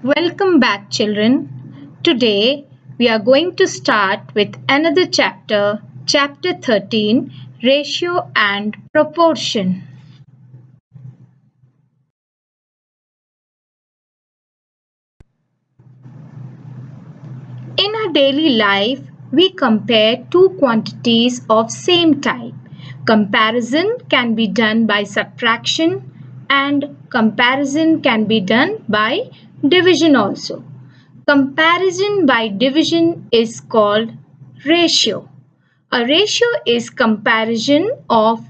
Welcome back, children. Today we are going to start with another chapter, chapter 13, Ratio and Proportion. In our daily life, we compare two quantities of same type. Comparison can be done by subtraction and comparison can be done by division also. Comparison by division is called ratio. A ratio is comparison of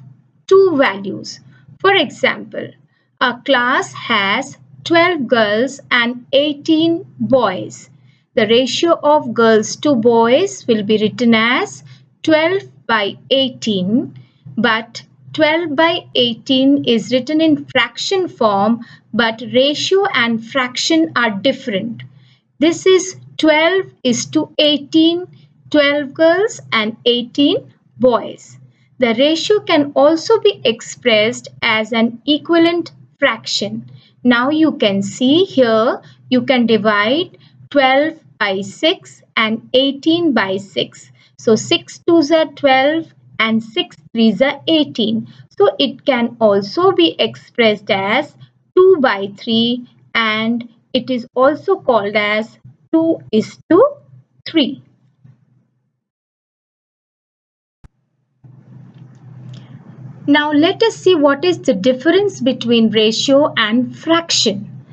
two values. For example, a class has 12 girls and 18 boys. The ratio of girls to boys will be written as 12 by 18, but 12 by 18 is written in fraction form, but ratio and fraction are different. This is 12 is to 18, 12 girls and 18 boys. The ratio can also be expressed as an equivalent fraction. Now you can see here you can divide 12 by 6 and 18 by 6. So 6 twos are 12 and 6 threes are 18. So it can also be expressed as 2 by 3, and it is also called as 2 is to 3. Now let us see what is the difference between ratio and fraction.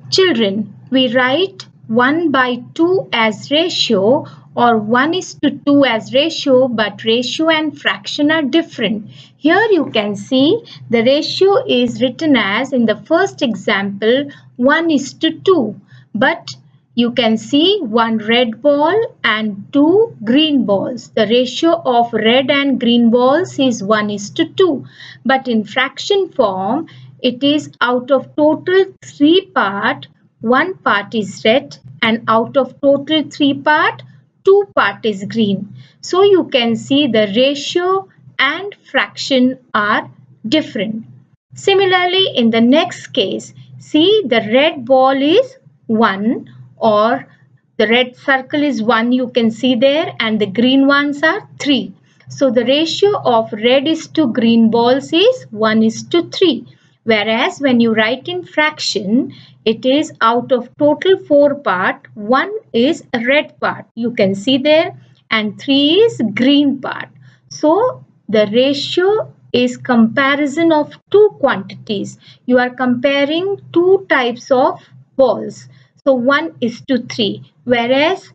Children, we write 1 by 2 as ratio or 1 is to 2 as ratio, but ratio and fraction are different. Here you can see the ratio is written as, in the first example, 1 is to 2, but you can see one red ball and two green balls. The ratio of red and green balls is 1 is to 2. But in fraction form, it is out of total 3 part, 1 part is red, and out of total 3 part, 2 part is green. So you can see the ratio and fraction are different. Similarly, in the next case, see the red ball is 1, or the red circle is 1, you can see there, and the green ones are 3. So the ratio of red is to green balls is 1 is to 3. Whereas when you write in fraction, it is out of total 4 part, 1 is a red part, you can see there, and 3 is green part. So the ratio is comparison of two quantities. You are comparing two types of balls. So 1 is to 3, whereas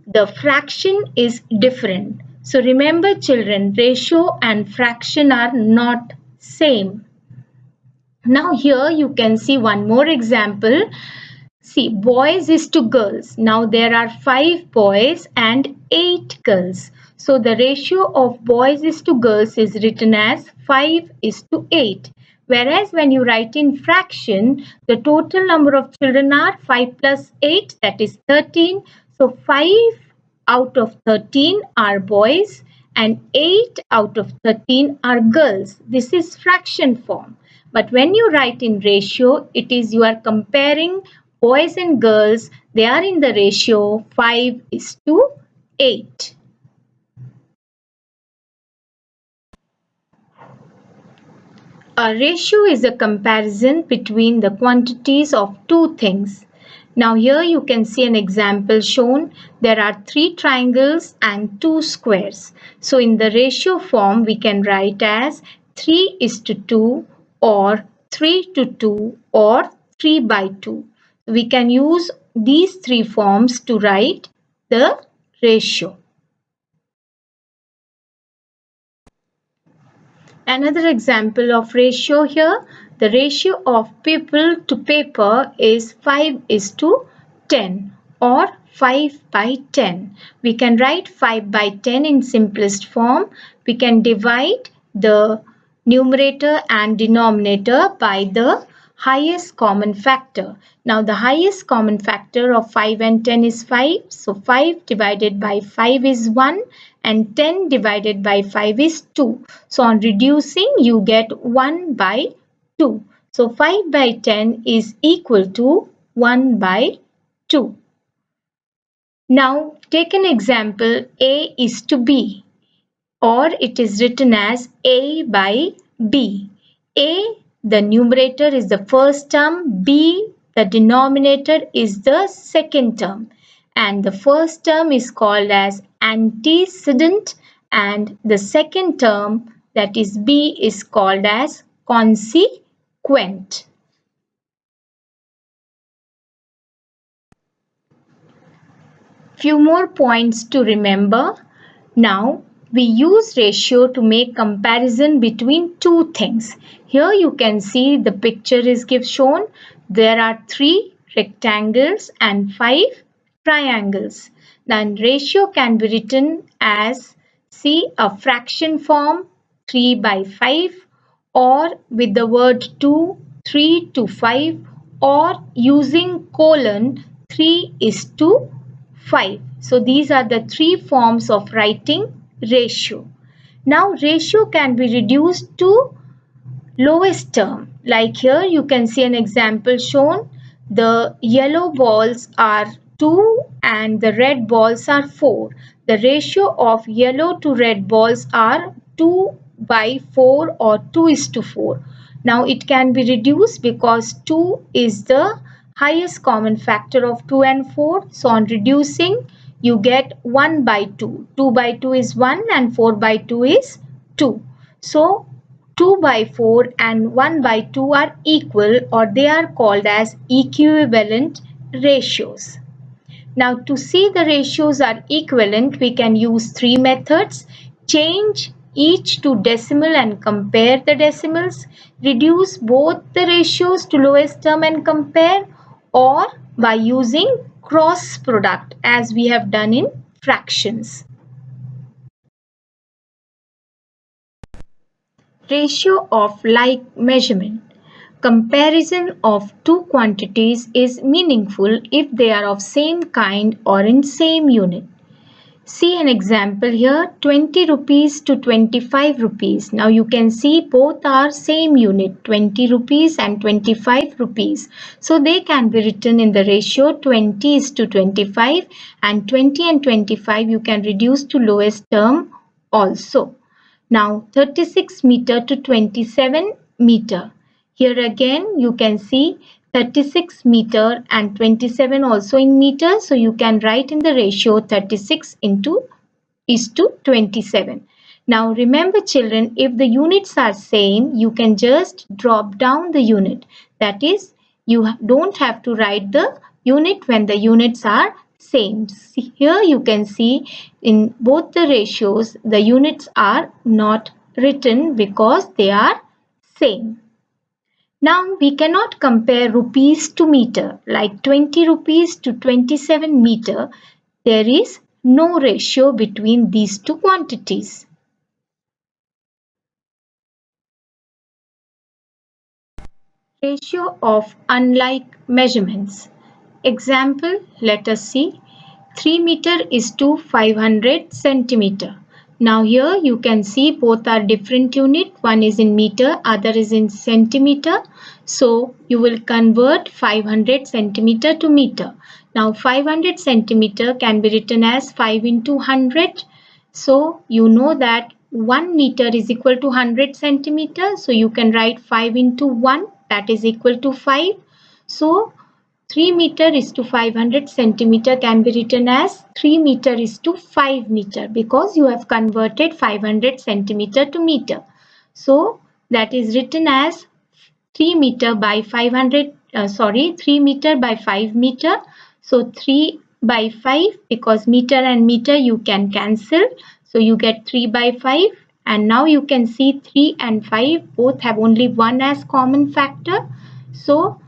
the fraction is different. So remember children, ratio and fraction are not same. Now here you can see one more example. See, boys is to girls. Now there are 5 boys and 8 girls. So the ratio of boys is to girls is written as 5 is to 8. Whereas when you write in fraction, the total number of children are 5 plus 8, that is 13. So 5 out of 13 are boys and 8 out of 13 are girls. This is fraction form. But when you write in ratio, it is you are comparing boys and girls. They are in the ratio 5 is to 8. A ratio is a comparison between the quantities of two things. Now here you can see an example shown. There are 3 triangles and 2 squares. So in the ratio form we can write as 3 is to 2 or 3 to 2 or 3 by 2. We can use these 3 forms to write the ratio. Another example of ratio here, the ratio of people to paper is 5 is to 10 or 5 by 10. We can write 5 by 10 in simplest form. We can divide the numerator and denominator by the highest common factor. Now the highest common factor of 5 and 10 is 5. So 5 divided by 5 is 1 and 10 divided by 5 is 2. So on reducing you get 1 by 2. So 5 by 10 is equal to 1 by 2. Now take an example A is to B, or it is written as A by B. A, the numerator, is the first term, B, the denominator, is the second term, and the first term is called as antecedent and the second term, that is B, is called as consequent. Few more points to remember. Now we use ratio to make comparison between two things. Here you can see the picture is shown. There are 3 rectangles and 5 triangles. Then ratio can be written as, see, a fraction form 3 by 5, or with the word 2, 3 to 5, or using colon 3 is to 5. So these are the 3 forms of writing ratio. Now ratio can be reduced to lowest term. Like here you can see an example shown. The yellow balls are 2 and the red balls are 4. The ratio of yellow to red balls are 2 by 4 or 2 is to 4. Now it can be reduced because 2 is the highest common factor of 2 and 4. So on reducing you get 1 by 2. 2 by 2 is 1 and 4 by 2 is 2. So 2 by 4 and 1 by 2 are equal, or they are called as equivalent ratios. Now to see the ratios are equivalent, we can use 3 methods. Change each to decimal and compare the decimals. Reduce both the ratios to lowest term and compare, or by using cross product as we have done in fractions. Ratio of like measurement. Comparison of two quantities is meaningful if they are of same kind or in same unit. See an example here, 20 rupees to 25 rupees. Now you can see both are same unit, 20 rupees and 25 rupees. So they can be written in the ratio 20 is to 25, and 20 and 25 you can reduce to lowest term also. Now 36 meter to 27 meter. Here again you can see 36 meter and 27 also in meter. So you can write in the ratio 36 into is to 27. Now remember children, if the units are same, you can just drop down the unit. That is, you don't have to write the unit when the units are same. Here you can see in both the ratios, the units are not written because they are same. Now we cannot compare rupees to meter, like 20 rupees to 27 meter. There is no ratio between these two quantities. Ratio of unlike measurements. Example, let us see. 3 meter is to 500 centimeter. Now here you can see both are different unit. One is in meter, other is in centimeter. So you will convert 500 centimeter to meter. Now 500 centimeter can be written as 5 into 100. So you know that 1 meter is equal to 100 centimeter. So you can write 5 into 1, that is equal to 5. So 3 meter is to 500 centimeter can be written as 3 meter is to 5 meter, because you have converted 500 centimeter to meter. So that is written as 3 meter by 3 meter by 5 meter. So 3 by 5, because meter and meter you can cancel. So you get 3 by 5, and now you can see 3 and 5 both have only 1 as common factor. So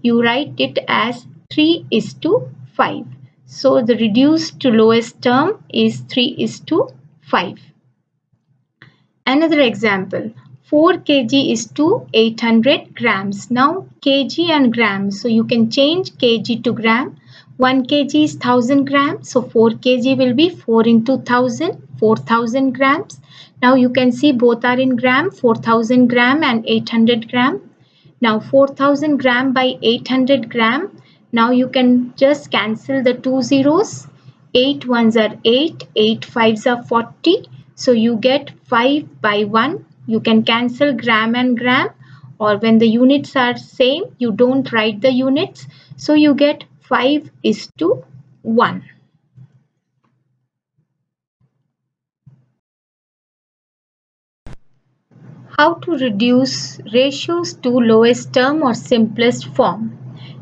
you write it as 3 is to 5. So the reduced to lowest term is 3 is to 5. Another example, 4 kg is to 800 grams. Now kg and grams, so you can change kg to gram. 1 kg is 1000 grams, so 4 kg will be 4 into 1000, 4000 grams. Now you can see both are in gram, 4000 gram and 800 gram. Now 4000 gram by 800 gram, Now you can just cancel the two zeros. 8 ones are 8, 8 fives are 40. So you get 5 by 1. You can cancel gram and gram, or when the units are same, you don't write the units. So you get 5 is to 1. How to reduce ratios to lowest term or simplest form.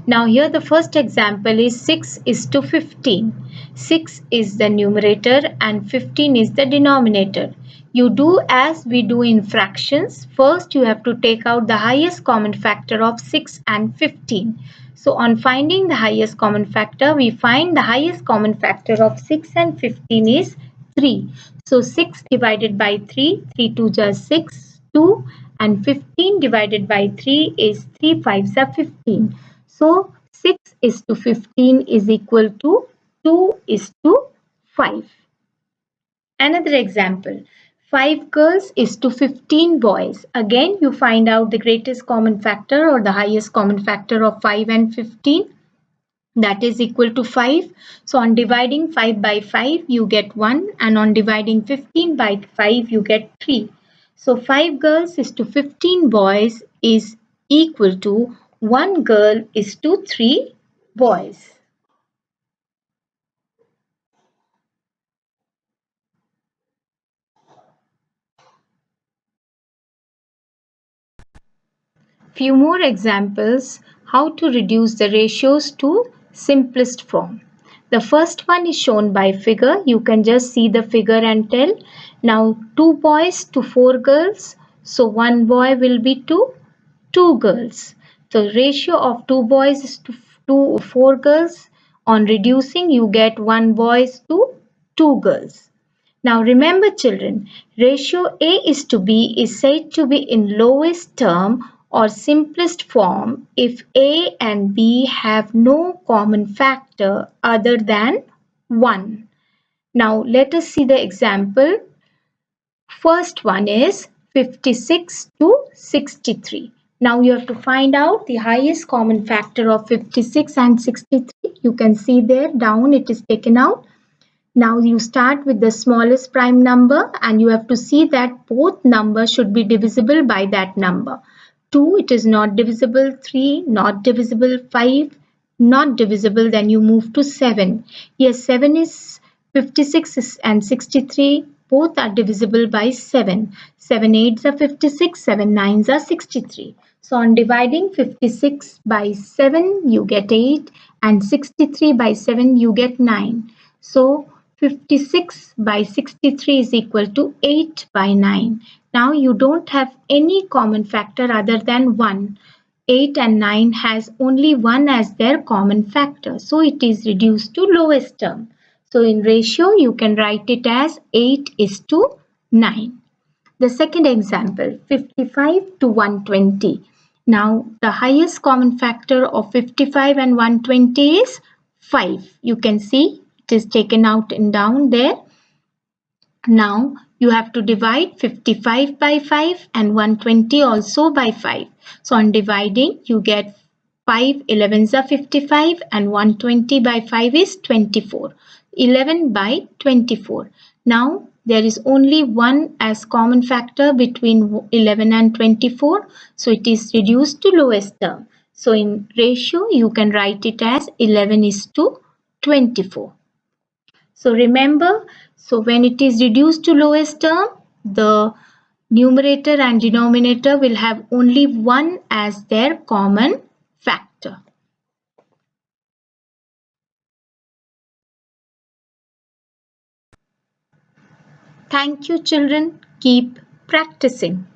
Now here the first example is 6 is to 15. 6 is the numerator and 15 is the denominator. You do as we do in fractions. First you have to take out the highest common factor of 6 and 15. So on finding the highest common factor, we find the highest common factor of 6 and 15 is 3. So 6 divided by 3, 3 2 are 6, 2, and 15 divided by 3 is 3 5s are 15. So 6 is to 15 is equal to 2 is to 5. Another example, 5 girls is to 15 boys. Again, you find out the greatest common factor or the highest common factor of 5 and 15. That is equal to 5. So on dividing 5 by 5 you get 1, and on dividing 15 by 5 you get 3. So 5 girls is to 15 boys is equal to 1 girl is to 3 boys. Few more examples how to reduce the ratios to simplest form. The first one is shown by figure. You can just see the figure and tell. Now 2 boys to 4 girls. So 1 boy will be to 2 girls. The ratio of 2 boys is to 4 girls. On reducing you get 1 boys to 2 girls. Now remember children, ratio A is to B is said to be in lowest term or simplest form if A and B have no common factor other than 1. Now let us see the example. First one is 56 to 63. Now you have to find out the highest common factor of 56 and 63. You can see there down it is taken out. Now you start with the smallest prime number and you have to see that both numbers should be divisible by that number. 2 it is not divisible, 3 not divisible, 5 not divisible, then you move to 7. Yes, 7 is 56 and 63 both are divisible by 7. 7 8s are 56, 7 9s are 63. So on dividing 56 by 7 you get 8 and 63 by 7 you get 9. So 56 by 63 is equal to 8 by 9. Now you don't have any common factor other than 1. 8 and 9 has only 1 as their common factor. So it is reduced to lowest term. So in ratio you can write it as 8 is to 9. The second example, 55 to 120. Now the highest common factor of 55 and 120 is 5. You can see it is taken out and down there. Now you have to divide 55 by 5 and 120 also by 5. So on dividing you get 5 11s are 55 and 120 by 5 is 24. 11 by 24. Now there is only 1 as common factor between 11 and 24. So it is reduced to lowest term. So in ratio you can write it as 11 is to 24. So remember, so when it is reduced to lowest term, the numerator and denominator will have only 1 as their common factor. Thank you children. Keep practicing.